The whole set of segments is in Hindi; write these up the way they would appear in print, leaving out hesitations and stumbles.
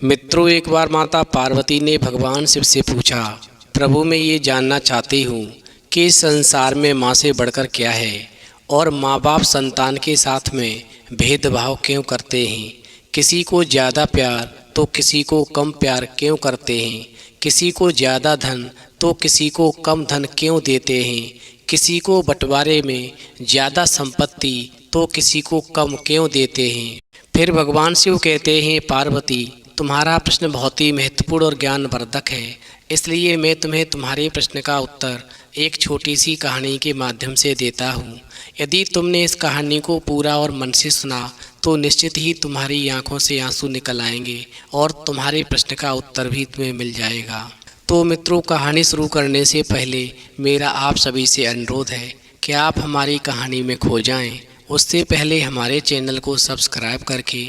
मित्रों, एक बार माता पार्वती ने भगवान शिव से पूछा, प्रभु मैं ये जानना चाहती हूँ कि इस संसार में माँ से बढ़कर क्या है और माँ बाप संतान के साथ में भेदभाव क्यों करते हैं। किसी को ज़्यादा प्यार तो किसी को कम प्यार क्यों करते हैं। किसी को ज़्यादा धन तो किसी को कम धन क्यों देते हैं। किसी को बंटवारे में ज़्यादा संपत्ति तो किसी को कम क्यों देते हैं। फिर भगवान शिव कहते हैं, पार्वती तुम्हारा प्रश्न बहुत ही महत्वपूर्ण और ज्ञानवर्धक है, इसलिए मैं तुम्हें तुम्हारे प्रश्न का उत्तर एक छोटी सी कहानी के माध्यम से देता हूँ। यदि तुमने इस कहानी को पूरा और मन से सुना तो निश्चित ही तुम्हारी आंखों से आंसू निकल आएंगे और तुम्हारे प्रश्न का उत्तर भी तुम्हें मिल जाएगा। तो मित्रों, कहानी शुरू करने से पहले मेरा आप सभी से अनुरोध है कि आप हमारी कहानी में खो जाएं। उससे पहले हमारे चैनल को सब्सक्राइब करके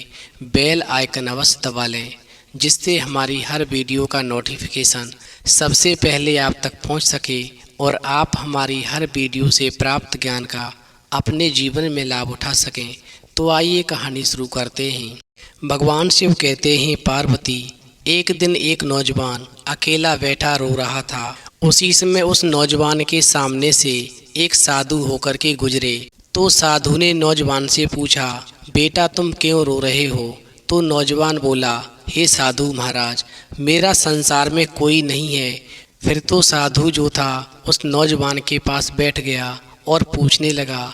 बेल आइकन अवश्य दबा लें, जिससे हमारी हर वीडियो का नोटिफिकेशन सबसे पहले आप तक पहुंच सके और आप हमारी हर वीडियो से प्राप्त ज्ञान का अपने जीवन में लाभ उठा सकें। तो आइए कहानी शुरू करते हैं। भगवान शिव कहते हैं, पार्वती एक दिन एक नौजवान अकेला बैठा रो रहा था। उसी समय उस नौजवान के सामने से एक साधु होकर के गुजरे। तो साधु ने नौजवान से पूछा, बेटा तुम क्यों रो रहे हो। तो नौजवान बोला, हे साधु महाराज, मेरा संसार में कोई नहीं है। फिर तो साधु जो था उस नौजवान के पास बैठ गया और पूछने लगा,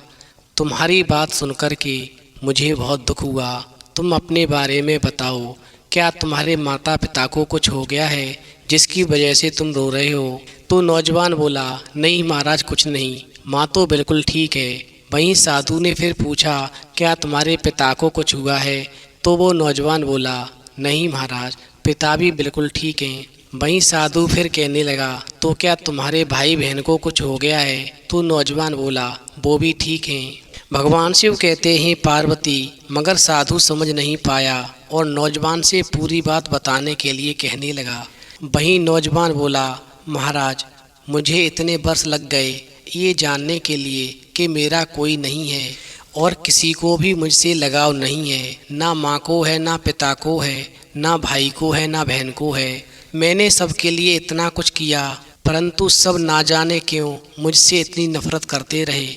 तुम्हारी बात सुनकर के मुझे बहुत दुख हुआ। तुम अपने बारे में बताओ, क्या तुम्हारे माता पिता को कुछ हो गया है जिसकी वजह से तुम रो रहे हो। तो नौजवान बोला, नहीं महाराज, कुछ नहीं, माँ तो बिल्कुल ठीक है। वहीं साधु ने फिर पूछा, क्या तुम्हारे पिता को कुछ हुआ है। तो वो नौजवान बोला, नहीं महाराज, पिता भी बिल्कुल ठीक हैं। वहीं साधु फिर कहने लगा, तो क्या तुम्हारे भाई बहन को कुछ हो गया है। तो नौजवान बोला, वो भी ठीक हैं। भगवान शिव कहते हैं, पार्वती मगर साधु समझ नहीं पाया और नौजवान से पूरी बात बताने के लिए कहने लगा। वहीं नौजवान बोला, महाराज मुझे इतने वर्ष लग गए ये जानने के लिए कि मेरा कोई नहीं है और किसी को भी मुझसे लगाव नहीं है। ना माँ को है, ना पिता को है, ना भाई को है, ना बहन को है। मैंने सबके लिए इतना कुछ किया, परंतु सब ना जाने क्यों मुझसे इतनी नफरत करते रहे।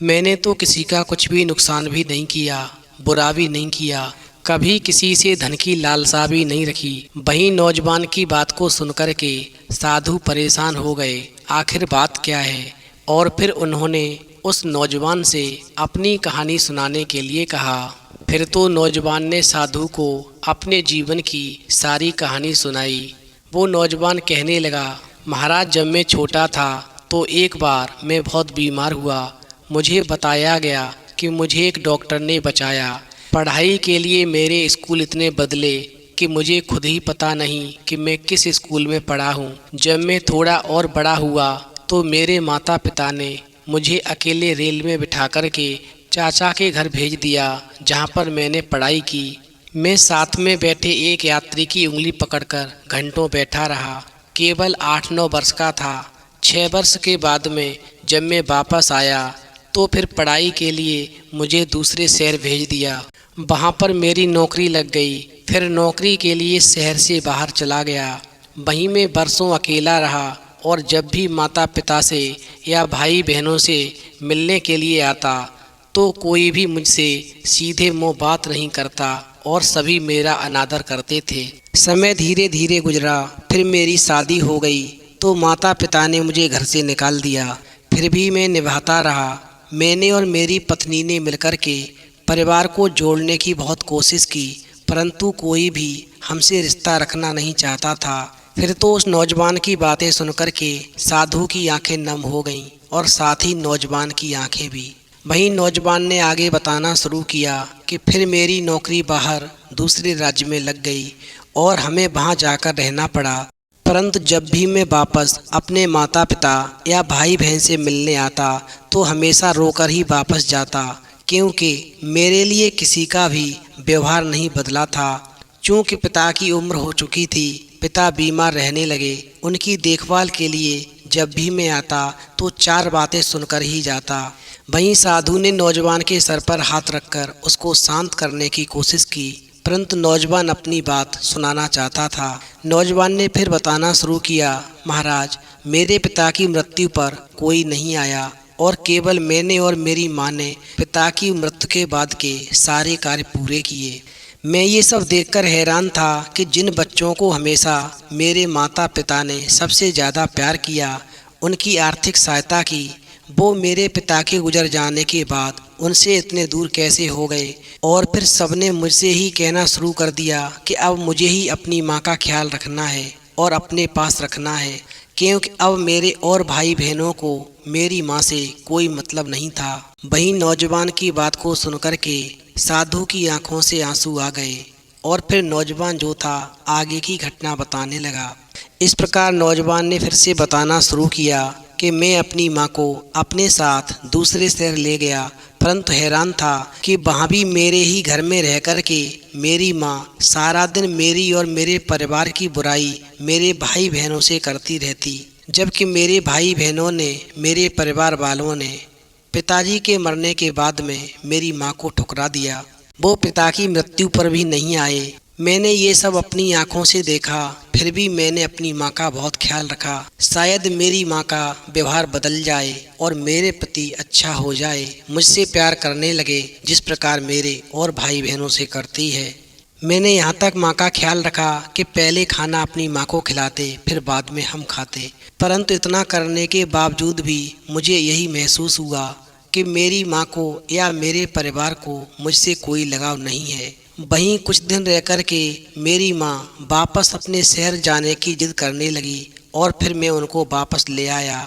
मैंने तो किसी का कुछ भी नुकसान भी नहीं किया, बुरा भी नहीं किया, कभी किसी से धन की लालसा भी नहीं रखी। वहीं नौजवान की बात को सुनकर के साधु परेशान हो गए, आखिर बात क्या है। और फिर उन्होंने उस नौजवान से अपनी कहानी सुनाने के लिए कहा। फिर तो नौजवान ने साधु को अपने जीवन की सारी कहानी सुनाई। वो नौजवान कहने लगा, महाराज जब मैं छोटा था तो एक बार मैं बहुत बीमार हुआ। मुझे बताया गया कि मुझे एक डॉक्टर ने बचाया। पढ़ाई के लिए मेरे स्कूल इतने बदले कि मुझे खुद ही पता नहीं कि मैं किस स्कूल में पढ़ा हूँ। जब मैं थोड़ा और बड़ा हुआ तो मेरे माता पिता ने मुझे अकेले रेल में बिठा कर के चाचा के घर भेज दिया, जहाँ पर मैंने पढ़ाई की। मैं साथ में बैठे एक यात्री की उंगली पकड़कर घंटों बैठा रहा। केवल 8-9 वर्ष का था। 6 वर्ष के बाद में जब मैं वापस आया तो फिर पढ़ाई के लिए मुझे दूसरे शहर भेज दिया। वहाँ पर मेरी नौकरी लग गई। फिर नौकरी के लिए शहर से बाहर चला गया। वहीं मैं बरसों अकेला रहा और जब भी माता पिता से या भाई बहनों से मिलने के लिए आता तो कोई भी मुझसे सीधे मुंह बात नहीं करता और सभी मेरा अनादर करते थे। समय धीरे धीरे गुजरा। फिर मेरी शादी हो गई तो माता पिता ने मुझे घर से निकाल दिया। फिर भी मैं निभाता रहा। मैंने और मेरी पत्नी ने मिलकर के परिवार को जोड़ने की बहुत कोशिश की, परंतु कोई भी हमसे रिश्ता रखना नहीं चाहता था। फिर तो उस नौजवान की बातें सुनकर के साधु की आंखें नम हो गईं और साथ ही नौजवान की आंखें भी। वहीं नौजवान ने आगे बताना शुरू किया कि फिर मेरी नौकरी बाहर दूसरे राज्य में लग गई और हमें वहां जाकर रहना पड़ा। परंतु जब भी मैं वापस अपने माता पिता या भाई बहन से मिलने आता तो हमेशा रोकर ही वापस जाता, क्योंकि मेरे लिए किसी का भी व्यवहार नहीं बदला था। चूँकि पिता की उम्र हो चुकी थी, पिता बीमार रहने लगे। उनकी देखभाल के लिए जब भी मैं आता तो 4 बातें सुनकर ही जाता। वहीं साधु ने नौजवान के सर पर हाथ रखकर उसको शांत करने की कोशिश की, परंतु नौजवान अपनी बात सुनाना चाहता था। नौजवान ने फिर बताना शुरू किया, महाराज, मेरे पिता की मृत्यु पर कोई नहीं आया और केवल मैंने और मेरी माँ ने पिता की मृत्यु के बाद के सारे कार्य पूरे किए। मैं ये सब देखकर हैरान था कि जिन बच्चों को हमेशा मेरे माता पिता ने सबसे ज़्यादा प्यार किया, उनकी आर्थिक सहायता की, वो मेरे पिता के गुजर जाने के बाद उनसे इतने दूर कैसे हो गए। और फिर सबने मुझसे ही कहना शुरू कर दिया कि अब मुझे ही अपनी माँ का ख्याल रखना है और अपने पास रखना है, क्योंकि अब मेरे और भाई बहनों को मेरी माँ से कोई मतलब नहीं था। वहीं नौजवान की बात को सुनकर के साधु की आंखों से आंसू आ गए और फिर नौजवान जो था आगे की घटना बताने लगा। इस प्रकार नौजवान ने फिर से बताना शुरू किया कि मैं अपनी माँ को अपने साथ दूसरे शहर ले गया, परंतु हैरान था कि वहाँ भी मेरे ही घर में रह कर के मेरी माँ सारा दिन मेरी और मेरे परिवार की बुराई मेरे भाई बहनों से करती रहती, जबकि मेरे भाई बहनों ने, मेरे परिवार वालों ने पिताजी के मरने के बाद में मेरी माँ को ठुकरा दिया। वो पिता की मृत्यु पर भी नहीं आए। मैंने ये सब अपनी आंखों से देखा, फिर भी मैंने अपनी माँ का बहुत ख्याल रखा। शायद मेरी माँ का व्यवहार बदल जाए और मेरे प्रति अच्छा हो जाए, मुझसे प्यार करने लगे जिस प्रकार मेरे और भाई बहनों से करती है। मैंने यहाँ तक माँ का ख्याल रखा कि पहले खाना अपनी माँ को खिलाते, फिर बाद में हम खाते। परंतु इतना करने के बावजूद भी मुझे यही महसूस हुआ कि मेरी माँ को या मेरे परिवार को मुझसे कोई लगाव नहीं है। वहीं कुछ दिन रह कर के मेरी माँ वापस अपने शहर जाने की जिद करने लगी और फिर मैं उनको वापस ले आया।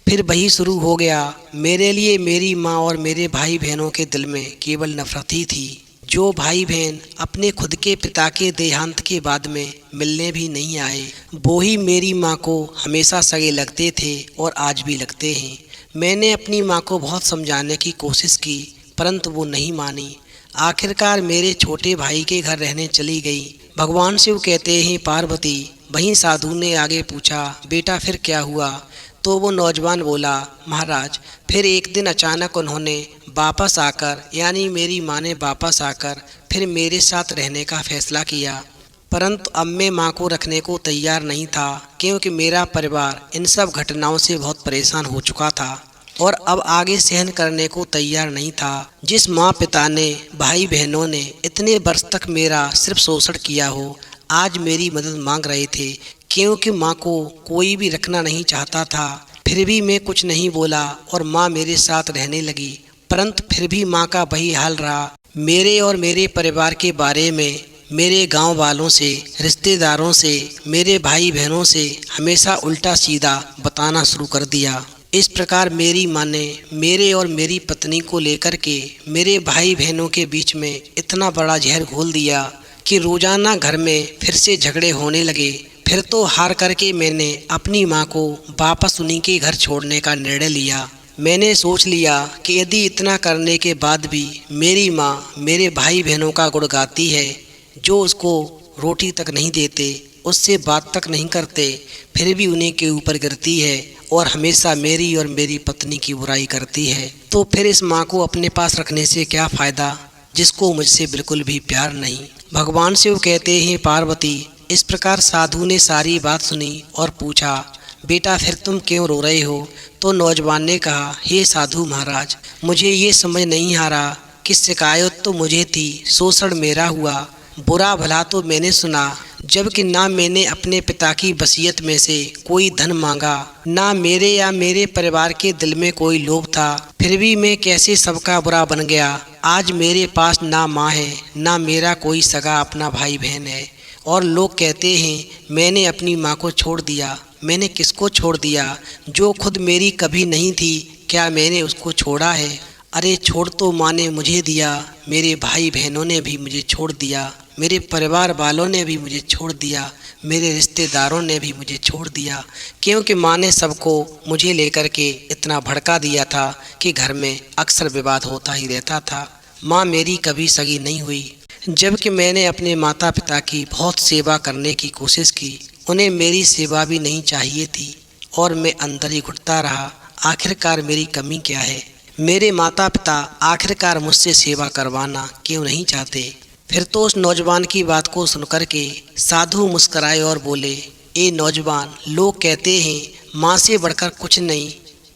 फिर वही शुरू हो गया। मेरे लिए मेरी माँ और मेरे भाई बहनों के दिल में केवल नफरत ही थी। जो भाई बहन अपने खुद के पिता के देहांत के बाद में मिलने भी नहीं आए, वो ही मेरी माँ को हमेशा सगे लगते थे और आज भी लगते हैं। मैंने अपनी माँ को बहुत समझाने की कोशिश की, परंतु वो नहीं मानी। आखिरकार मेरे छोटे भाई के घर रहने चली गई। भगवान शिव कहते हैं पार्वती। वहीं साधु ने आगे पूछा, बेटा फिर क्या हुआ? तो वो नौजवान बोला, महाराज, फिर एक दिन अचानक उन्होंने वापस आकर, यानी मेरी माँ ने वापस आकर फिर मेरे साथ रहने का फैसला किया। परंतु अब मैं माँ को रखने को तैयार नहीं था, क्योंकि मेरा परिवार इन सब घटनाओं से बहुत परेशान हो चुका था और अब आगे सहन करने को तैयार नहीं था। जिस माँ पिता ने, भाई बहनों ने इतने वर्ष तक मेरा सिर्फ शोषण किया हो, आज मेरी मदद मांग रहे थे, क्योंकि माँ को कोई भी रखना नहीं चाहता था। फिर भी मैं कुछ नहीं बोला और माँ मेरे साथ रहने लगी। परंतु फिर भी माँ का वही हाल रहा। मेरे और मेरे परिवार के बारे में मेरे गांव वालों से, रिश्तेदारों से, मेरे भाई बहनों से हमेशा उल्टा सीधा बताना शुरू कर दिया। इस प्रकार मेरी माँ ने मेरे और मेरी पत्नी को लेकर के मेरे भाई बहनों के बीच में इतना बड़ा जहर घोल दिया कि रोजाना घर में फिर से झगड़े होने लगे। फिर तो हार करके मैंने अपनी माँ को वापस उन्हीं के घर छोड़ने का निर्णय लिया। मैंने सोच लिया कि यदि इतना करने के बाद भी मेरी माँ मेरे भाई बहनों का गुण गाती है, जो उसको रोटी तक नहीं देते, उससे बात तक नहीं करते, फिर भी उन्हीं के ऊपर गिरती है और हमेशा मेरी और मेरी पत्नी की बुराई करती है, तो फिर इस माँ को अपने पास रखने से क्या फ़ायदा, जिसको मुझसे बिल्कुल भी प्यार नहीं। भगवान शिव कहते हैं पार्वती। इस प्रकार साधु ने सारी बात सुनी और पूछा, बेटा फिर तुम क्यों रो रहे हो? तो नौजवान ने कहा, हे साधु महाराज, मुझे ये समझ नहीं आ रहा कि शिकायत तो मुझे थी, शोषण मेरा हुआ, बुरा भला तो मैंने सुना, जबकि ना मैंने अपने पिता की वसीयत में से कोई धन मांगा, ना मेरे या मेरे परिवार के दिल में कोई लोभ था, फिर भी मैं कैसे सबका बुरा बन गया। आज मेरे पास ना माँ है, ना मेरा कोई सगा अपना भाई बहन है, और लोग कहते हैं मैंने अपनी माँ को छोड़ दिया। मैंने किसको छोड़ दिया? जो खुद मेरी कभी नहीं थी, क्या मैंने उसको छोड़ा है? अरे छोड़ तो माँ ने मुझे दिया, मेरे भाई बहनों ने भी मुझे छोड़ दिया, मेरे परिवार वालों ने भी मुझे छोड़ दिया, मेरे रिश्तेदारों ने भी मुझे छोड़ दिया, क्योंकि माँ ने सबको मुझे लेकर के इतना भड़का दिया था कि घर में अक्सर विवाद होता ही रहता था। माँ मेरी कभी सगी नहीं हुई, जबकि मैंने अपने माता पिता की बहुत सेवा करने की कोशिश की। उन्हें मेरी सेवा भी नहीं चाहिए थी और मैं अंदर ही घुटता रहा। आखिरकार मेरी कमी क्या है? मेरे माता पिता आखिरकार मुझसे सेवा करवाना क्यों नहीं चाहते? फिर तो उस नौजवान की बात को सुनकर के साधु मुस्कराए और बोले, ए नौजवान, लोग कहते हैं माँ से बढ़कर कुछ नहीं,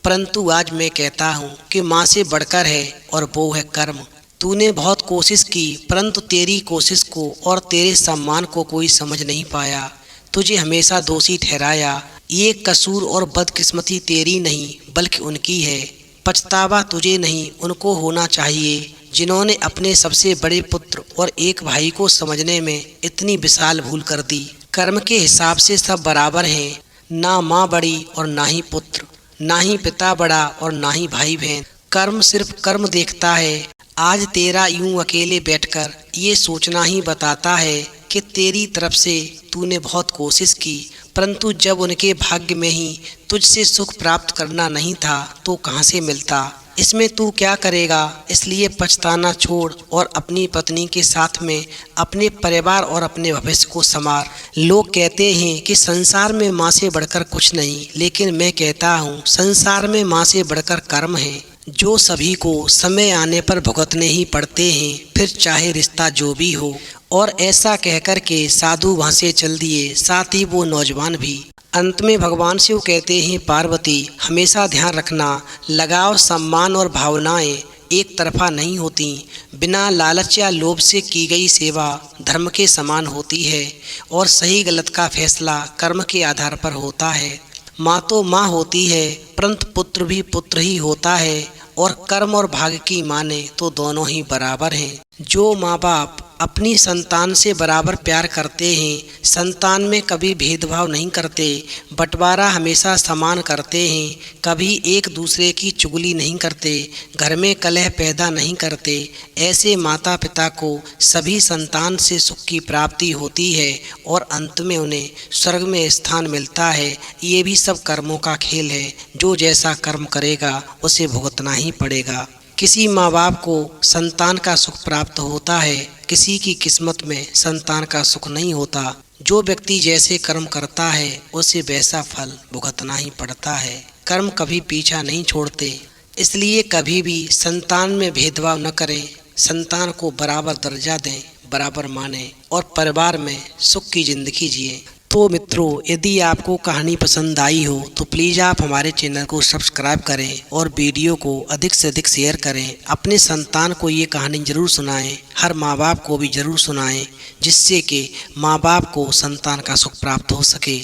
परंतु आज मैं कहता हूँ कि माँ से बढ़कर है और वो है कर्म। तूने बहुत कोशिश की, परंतु तेरी कोशिश को और तेरे सम्मान को कोई समझ नहीं पाया। तुझे हमेशा दोषी ठहराया। ये कसूर और बदकिस्मती तेरी नहीं बल्कि उनकी है। पछतावा तुझे नहीं, उनको होना चाहिए जिन्होंने अपने सबसे बड़े पुत्र और एक भाई को समझने में इतनी विशाल भूल कर दी। कर्म के हिसाब से सब बराबर हैं, ना माँ बड़ी और ना ही पुत्र, ना ही पिता बड़ा और ना ही भाई बहन। कर्म सिर्फ कर्म देखता है। आज तेरा यूं अकेले बैठकर ये सोचना ही बताता है कि तेरी तरफ से तूने बहुत कोशिश की, परंतु जब उनके भाग्य में ही तुझसे सुख प्राप्त करना नहीं था तो कहाँ से मिलता। इसमें तू क्या करेगा? इसलिए पछताना छोड़ और अपनी पत्नी के साथ में अपने परिवार और अपने भविष्य को संवार। लोग कहते हैं कि संसार में माँ से बढ़कर कुछ नहीं, लेकिन मैं कहता हूँ संसार में माँ से बढ़कर कर्म है, जो सभी को समय आने पर भुगतने ही पड़ते हैं, फिर चाहे रिश्ता जो भी हो। और ऐसा कहकर के साधु वहाँ से चल दिए, साथ ही वो नौजवान भी। अंत में भगवान शिव कहते हैं, पार्वती हमेशा ध्यान रखना, लगाव, सम्मान और भावनाएं एक तरफा नहीं होती। बिना लालच या लोभ से की गई सेवा धर्म के समान होती है और सही गलत का फैसला कर्म के आधार पर होता है। माँ तो माँ होती है, परंतु पुत्र भी पुत्र ही होता है और कर्म और भाग्य की माने तो दोनों ही बराबर हैं। जो माँ बाप अपनी संतान से बराबर प्यार करते हैं, संतान में कभी भेदभाव नहीं करते, बंटवारा हमेशा समान करते हैं, कभी एक दूसरे की चुगली नहीं करते, घर में कलह पैदा नहीं करते, ऐसे माता पिता को सभी संतान से सुख की प्राप्ति होती है और अंत में उन्हें स्वर्ग में स्थान मिलता है। ये भी सब कर्मों का खेल है। जो जैसा कर्म करेगा उसे भुगतना ही पड़ेगा। किसी माँ बाप को संतान का सुख प्राप्त होता है, किसी की किस्मत में संतान का सुख नहीं होता। जो व्यक्ति जैसे कर्म करता है उसे वैसा फल भुगतना ही पड़ता है। कर्म कभी पीछा नहीं छोड़ते, इसलिए कभी भी संतान में भेदभाव न करें, संतान को बराबर दर्जा दें, बराबर माने और परिवार में सुख की जिंदगी जिए। तो मित्रों, यदि आपको कहानी पसंद आई हो तो प्लीज़ आप हमारे चैनल को सब्सक्राइब करें और वीडियो को अधिक से अधिक शेयर करें। अपने संतान को ये कहानी ज़रूर सुनाएं, हर माँ बाप को भी ज़रूर सुनाएं, जिससे कि माँ बाप को संतान का सुख प्राप्त हो सके।